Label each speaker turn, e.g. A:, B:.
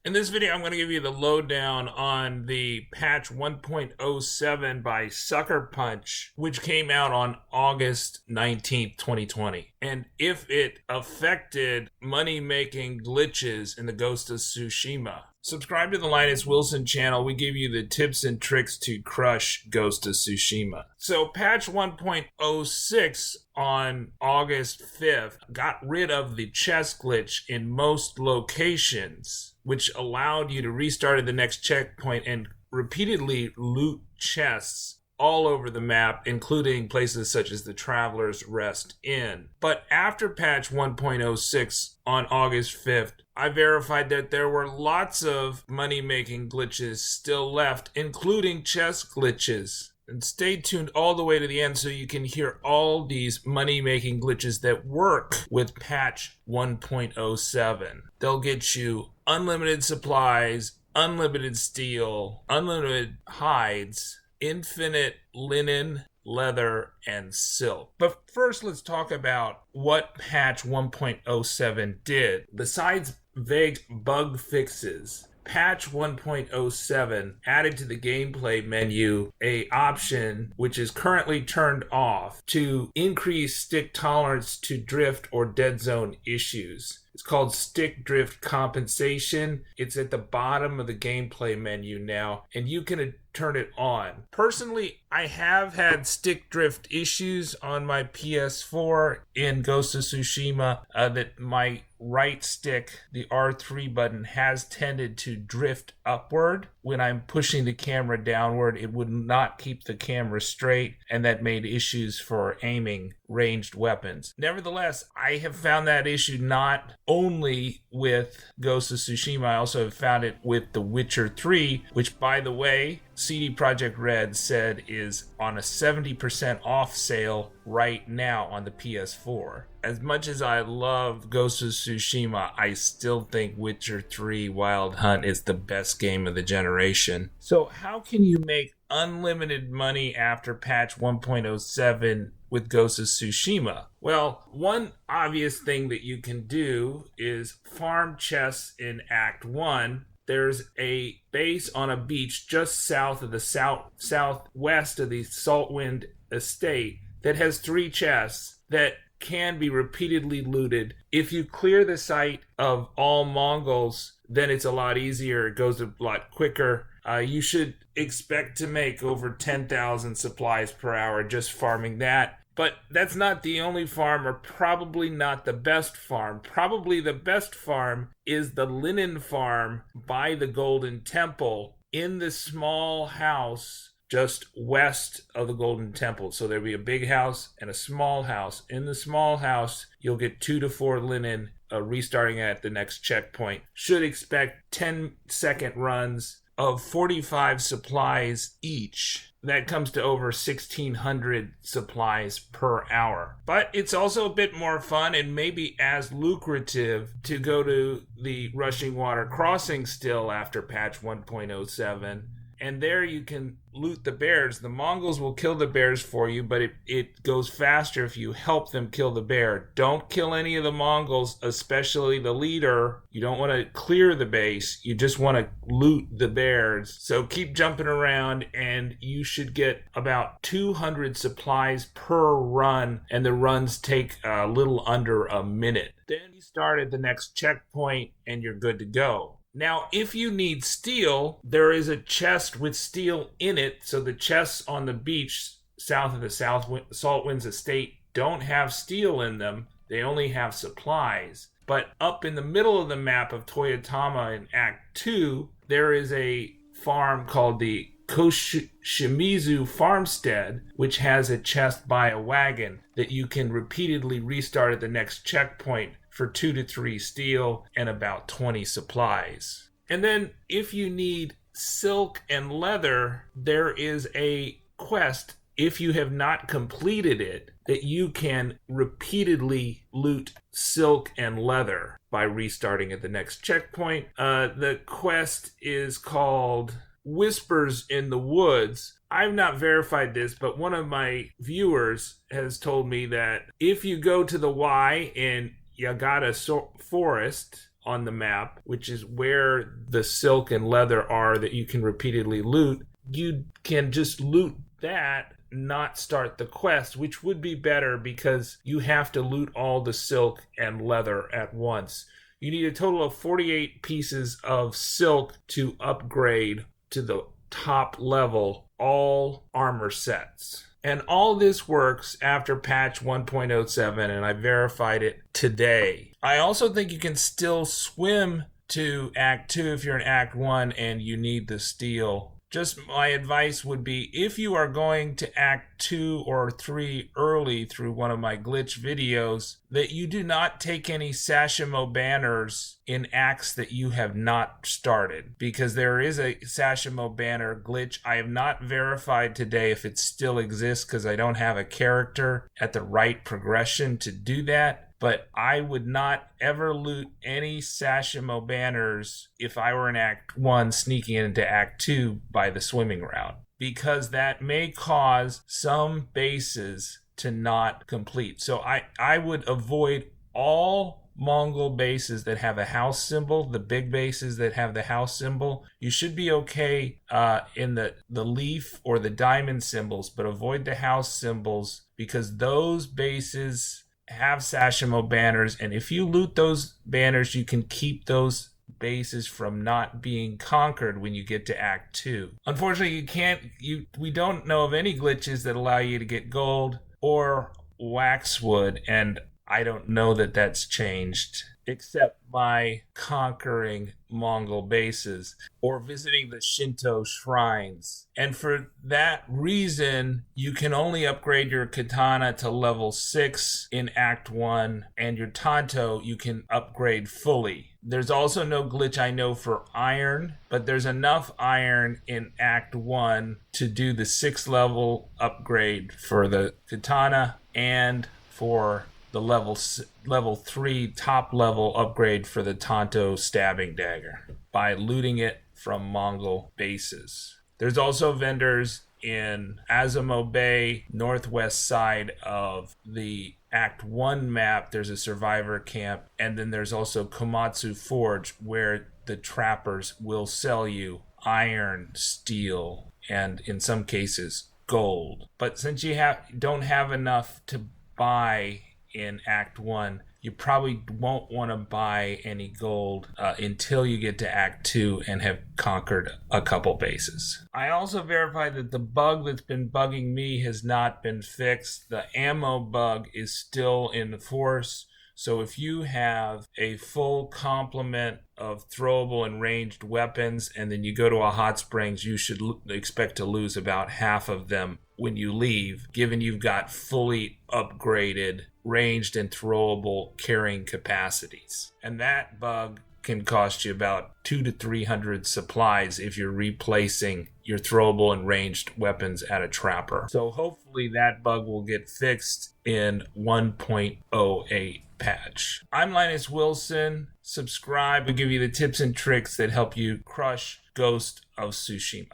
A: In this video, I'm going to give you the lowdown on the patch 1.07 by Sucker Punch, which came out on August 19th, 2020, and if it affected money-making glitches in the Ghost of Tsushima. Subscribe to the Linus Wilson channel. We give you the tips and tricks to crush Ghost of Tsushima. So patch 1.06 on August 5th got rid of the chest glitch in most locations, which allowed you to restart at the next checkpoint and repeatedly loot chests all over the map, including places such as the Traveler's Rest Inn. But after patch 1.06 on August 5th, I verified that there were lots of money-making glitches still left, including chest glitches. And stay tuned all the way to the end so you can hear all these money-making glitches that work with patch 1.07. They'll get you unlimited supplies, unlimited steel, unlimited hides, infinite linen, leather, and silk. But first, let's talk about what patch 1.07 did. Besides vague bug fixes, patch 1.07 added to the gameplay menu a option which is currently turned off to increase stick tolerance to drift or dead zone issues. It's called stick drift compensation. It's at the bottom of the gameplay menu now, and you can turn it on. Personally, I have had stick drift issues on my PS4 in Ghost of Tsushima that my right stick, the R3 button, has tended to drift upward. When I'm pushing the camera downward, it would not keep the camera straight, and that made issues for aiming ranged weapons. Nevertheless, I have found that issue not only with Ghost of Tsushima, I also have found it with The Witcher 3, which, by the way, CD Projekt Red said is on a 70% off sale right now on the PS4. As much as I love Ghost of Tsushima, I still think Witcher 3 Wild Hunt is the best game of the generation. So how can you make unlimited money after patch 1.07 with Ghost of Tsushima? Well, one obvious thing that you can do is farm chests in Act 1. There's a base on a beach just south of the southwest of the Saltwind estate that has 3 chests that can be repeatedly looted. If you clear the site of all Mongols, then it's a lot easier. It goes a lot quicker. You should expect to make over 10,000 supplies per hour just farming that. But that's not the only farm, or probably not the best farm. Probably the best farm is the linen farm by the Golden Temple in the small house just west of the Golden Temple. So there'll be a big house and a small house. In the small house, you'll get 2 to 4 linen restarting at the next checkpoint. Should expect 10-second runs of 45 supplies each. That comes to over 1,600 supplies per hour. But it's also a bit more fun and maybe as lucrative to go to the Rushing Water Crossing still after patch 1.07. And there you can loot the bears. The Mongols will kill the bears for you, but it goes faster if you help them kill the bear. Don't kill any of the Mongols, especially the leader. You don't want to clear the base. You just want to loot the bears. So keep jumping around, and you should get about 200 supplies per run, and the runs take a little under a minute. Then you start at the next checkpoint, and you're good to go. Now, if you need steel, there is a chest with steel in it. So the chests on the beach south of the Saltwinds estate don't have steel in them. They only have supplies. But up in the middle of the map of Toyotama in Act 2, there is a farm called the Koshimizu Farmstead, which has a chest by a wagon that you can repeatedly restart at the next checkpoint for 2 to 3 steel and about 20 supplies. And then if you need silk and leather, there is a quest, if you have not completed it, that you can repeatedly loot silk and leather by restarting at the next checkpoint. The quest is called Whispers in the Woods. I've not verified this, but one of my viewers has told me that if you go to the Y in Yagata Forest on the map, which is where the silk and leather are that you can repeatedly loot, you can just loot that, not start the quest, which would be better because you have to loot all the silk and leather at once. You need a total of 48 pieces of silk to upgrade to the top level all armor sets. And all this works after patch 1.07, and I verified it today. I also think you can still swim to Act 2 if you're in Act 1 and you need the steel. Just my advice would be, if you are going to Act 2 or 3 early through one of my glitch videos, that you do not take any Sashimono Banners in acts that you have not started, because there is a Sashimono Banner glitch. I have not verified today if it still exists because I don't have a character at the right progression to do that. But I would not ever loot any Sashimono Banners if I were in Act 1 sneaking into Act 2 by the swimming route, because that may cause some bases to not complete. So I would avoid all Mongol bases that have a house symbol, the big bases that have the house symbol. You should be okay in the leaf or the diamond symbols, but avoid the house symbols, because those bases have Sashimono Banners, and if you loot those banners, you can keep those bases from not being conquered when you get to Act 2. Unfortunately, we don't know of any glitches that allow you to get gold or waxwood, and I don't know that that's changed, except by conquering Mongol bases or visiting the Shinto shrines. And for that reason, you can only upgrade your katana to level 6 in Act 1, and your tanto you can upgrade fully. There's also no glitch I know for iron, but there's enough iron in Act 1 to do the 6th level upgrade for the katana and for the level 3 top level upgrade for the Tanto stabbing dagger by looting it from Mongol bases. There's also vendors in Azamo Bay, northwest side of the Act 1 map. There's a survivor camp, and then there's also Komatsu Forge, where the trappers will sell you iron, steel, and in some cases gold. But since you don't have enough to buy in Act 1, you probably won't want to buy any gold until you get to Act 2 and have conquered a couple bases. I also verified that the bug that's been bugging me has not been fixed. The ammo bug is still in force. So if you have a full complement of throwable and ranged weapons, and then you go to a hot springs, you should expect to lose about half of them when you leave, given you've got fully upgraded ranged and throwable carrying capacities. And that bug can cost you about 200 to 300 supplies if you're replacing your throwable and ranged weapons at a trapper. So hopefully that bug will get fixed in 1.08 patch. I'm Linus Wilson. Subscribe. We'll give you the tips and tricks that help you crush Ghost of Tsushima.